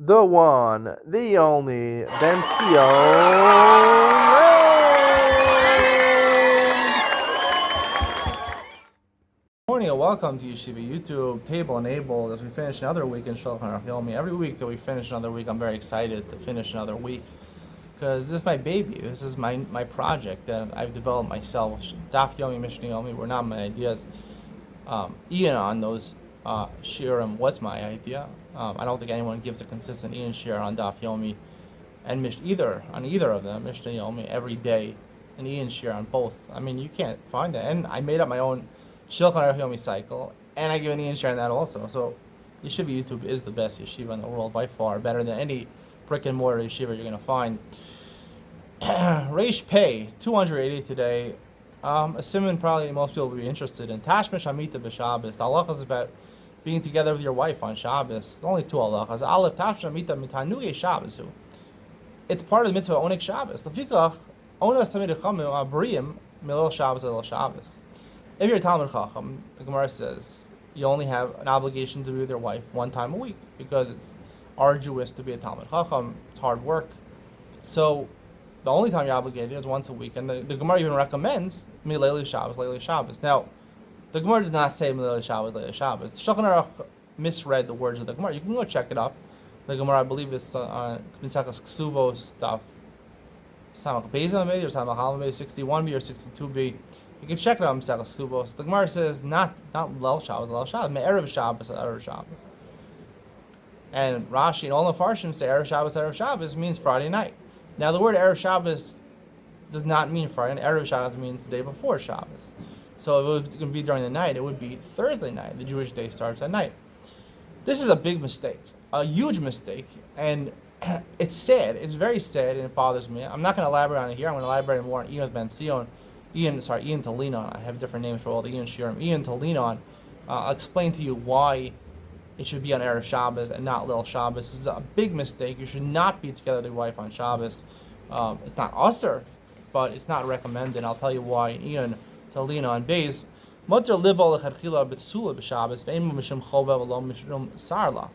the one, the only, Bencio. Morning and welcome to Yeshiva YouTube Table Enabled as we finish another week in Shulchan Aruch Yomi. Every week that we finish another week, I'm very excited to finish another week because this is my baby. This is my project that I've developed myself. Daf Yomi, Mishnah Yomi were not my ideas. Ian on those shiurim was my idea. I don't think anyone gives a consistent Ian shiur on Daf Yomi and either of them, Mishnah Yomi, every day, an Ian shiur on both. I mean, you can't find that. And I made up my own Shulchan Aruch Yomi cycle, and I give an Ian shiur on that also. So Yeshiva YouTube is the best yeshiva in the world by far, better than any brick and mortar yeshiva you're going to find. Reish Pei, 280 today. Assuming probably most people will be interested in Tashmish Amita b'Shabbos. The halachas is about being together with your wife on Shabbos. Only two halachas. Aleph Tashmish Amita mitanuye Shabbos. It's part of the mitzvah of Onik Shabbos. Lefikach Onas Tamid Chachamim Abriyim Milel Shabbos Elel Shabbos. If you're a Talmud Chacham, the Gemara says you only have an obligation to be with your wife one time a week because it's arduous to be a Talmud Chacham. It's hard work. So the only time you're obligated is once a week, and the Gemara even recommends Milei Shabbos, Leilei Shabbos. Now, the Gemara does not say Milei Shabbos, Leilei Shabbos. Shulchan Aruch misread the words of the Gemara. You can go check it up. The Gemara, I believe, is on K'Mitzachas Ksuvos stuff. Samach Beis maybe, or Samach Aleph maybe 61b or 62b. You can check it out on K'Mitzachas Ksuvos. The Gemara says not Leil Shabbos, Leil Shabbos, Erev Shabbos, Erev Shabbos. And Rashi and all the Farshim say Erev Shabbos means Friday night. Now, the word Erev Shabbos does not mean Friday. Erev Shabbos means the day before Shabbos. So if it was going to be during the night, it would be Thursday night. The Jewish day starts at night. This is a big mistake, a huge mistake, and it's sad. It's very sad, and it bothers me. I'm not going to elaborate on it here. I'm going to elaborate more on Ian Ben Sion, Ian to lean on. I have different names for all the Ian Shiurim. Ian to lean on. I'll explain to you why it should be on Erev Shabbos and not Lil Shabbos. This is a big mistake. You should not be together with your wife on Shabbos. It's not usher, but it's not recommended. I'll tell you why. Ian to lean on. Beis Mutter livo lechatchila b'tsula b'Shabbos ve'im mishum chova v'lo mishum sarla.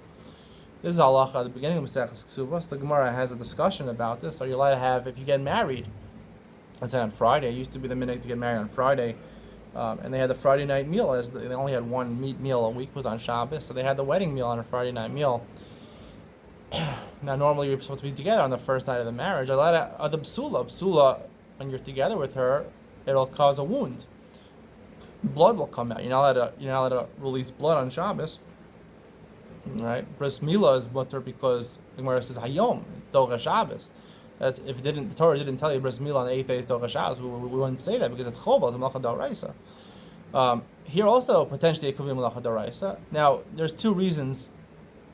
This is halacha at the beginning of Masechus Ksubos. The Gemara has a discussion about this. Are you allowed to have, if you get married, let's say on Friday, it used to be the minute to get married on Friday, and they had the Friday night meal, as they only had one meat meal a week, was on Shabbos, so they had the wedding meal on a Friday night meal. Now, normally you're supposed to be together on the first night of the marriage. The psula, when you're together with her, it'll cause a wound. Blood will come out. You're not allowed to release blood on Shabbos. Right? Bris Milah is mutter because the Gemara says Hayom, Doga Shabbos. That's, if the Torah didn't tell you Bris Milah on the 8th day is Doga Shabbos, we wouldn't say that because it's Chobah, it's Malacha D'Oraisa. Here also, potentially, it could be Malacha D'Oraisa. Now, there's two reasons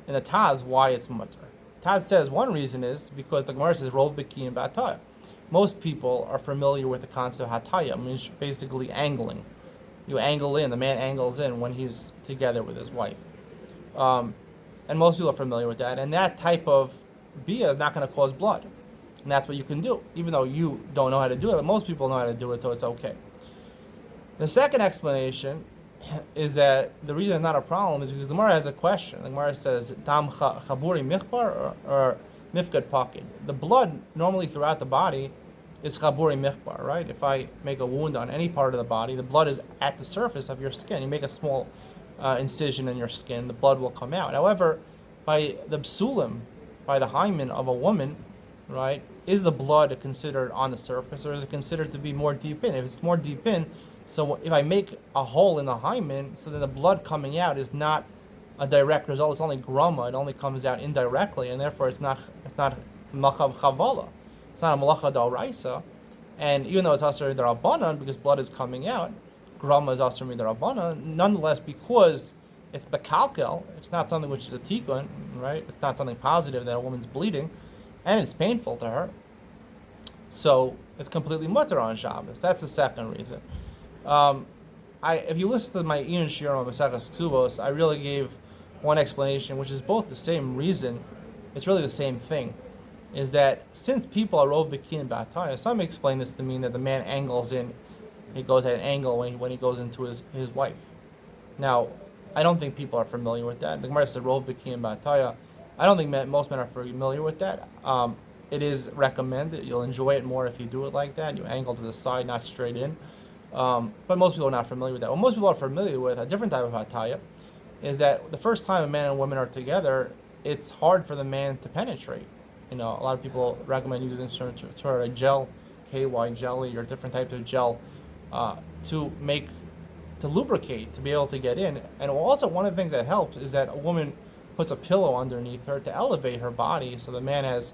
in the Taz why it's mutter. Taz says one reason is because the Gemara says Rov B'ki and B'Ataya. Most people are familiar with the concept of Hataya, means basically angling. You angle in, the man angles in when he's together with his wife. And most people are familiar with that. And that type of bia is not going to cause blood. And that's what you can do, even though you don't know how to do it. But most people know how to do it, so it's okay. The second explanation is that the reason it's not a problem is because the Gemara has a question. The Gemara says, Dam chaburi michbar or mifgad pakid. The blood normally throughout the body is chaburi michbar, right? If I make a wound on any part of the body, the blood is at the surface of your skin. You make a small incision in your skin, the blood will come out. However, by the psulim, by the hymen of a woman, right, is the blood considered on the surface or is it considered to be more deep in? If it's more deep in, so if I make a hole in the hymen, so then the blood coming out is not a direct result. It's only grama. It only comes out indirectly, and therefore it's not malacha chavala. It's not a malacha d'oraisa. And even though it's asur d'rabbanan because blood is coming out, grama is asur midrabbanan. Nonetheless, because it's bekalkel, it's not something which is a tikkun, right? It's not something positive that a woman's bleeding, and it's painful to her. So it's completely mutter on Shabbos. That's the second reason. If you listen to my Ian shiur on Masechus Ksuvos, I really gave one explanation, which is both the same reason. It's really the same thing. Is that since people are rov b'ki and b'ataya, some explain this to mean that the man angles in, he goes at an angle when he goes into his wife. Now, I don't think people are familiar with that. The Gemara says rov b'ki and b'ataya. I don't think most men are familiar with that. It is recommended. You'll enjoy it more if you do it like that. You angle to the side, not straight in. But most people are not familiar with that. What most people are familiar with, a different type of hataya, is that the first time a man and woman are together, it's hard for the man to penetrate. A lot of people recommend using sort of gel, KY jelly, or different types of gel to lubricate, to be able to get in. And also, one of the things that helps is that a woman puts a pillow underneath her to elevate her body, so the man is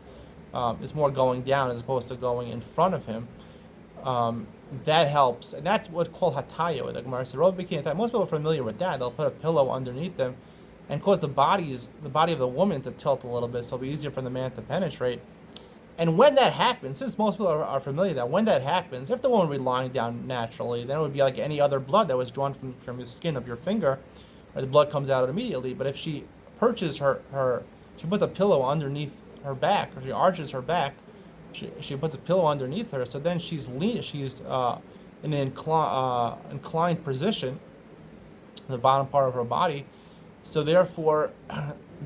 more going down as opposed to going in front of him. That helps, and that's what's called hataya with the Gemara. So most people are familiar with that. They'll put a pillow underneath them, and cause the body of the woman to tilt a little bit, so it'll be easier for the man to penetrate. And when that happens, since most people are familiar that when that happens, if the woman would be lying down naturally, then it would be like any other blood that was drawn from the skin of your finger, where the blood comes out immediately. But if she perches she puts a pillow underneath her back, or she arches her back, she puts a pillow underneath her, so then she's in an inclined position, the bottom part of her body. So therefore,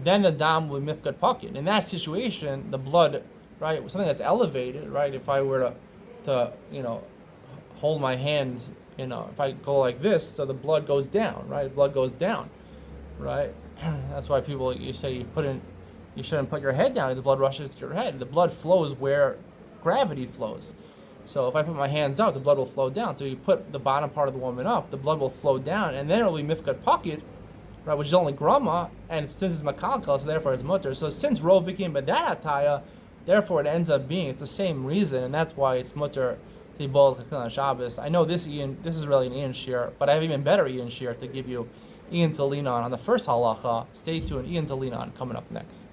then the dam will mifkad pocket. In that situation, the blood, right, something that's elevated, right? If I were to hold my hand, if I go like this, so the blood goes down, right? Blood goes down, right? That's why you say you shouldn't put your head down. The blood rushes to your head. The blood flows where gravity flows. So if I put my hands up, the blood will flow down. So you put the bottom part of the woman up, the blood will flow down, and then it will be mifkad pocket, right, which is only grama, and since it's makalkal, so therefore it's mutter. So since rov became badat ataya, therefore it ends up being, it's the same reason, and that's why it's mutter tibol on Shabbos. I know this is really an Ian shear, but I have even better Ian shear to give you Ian to lean on the first halacha. Stay tuned, Ian to lean on coming up next.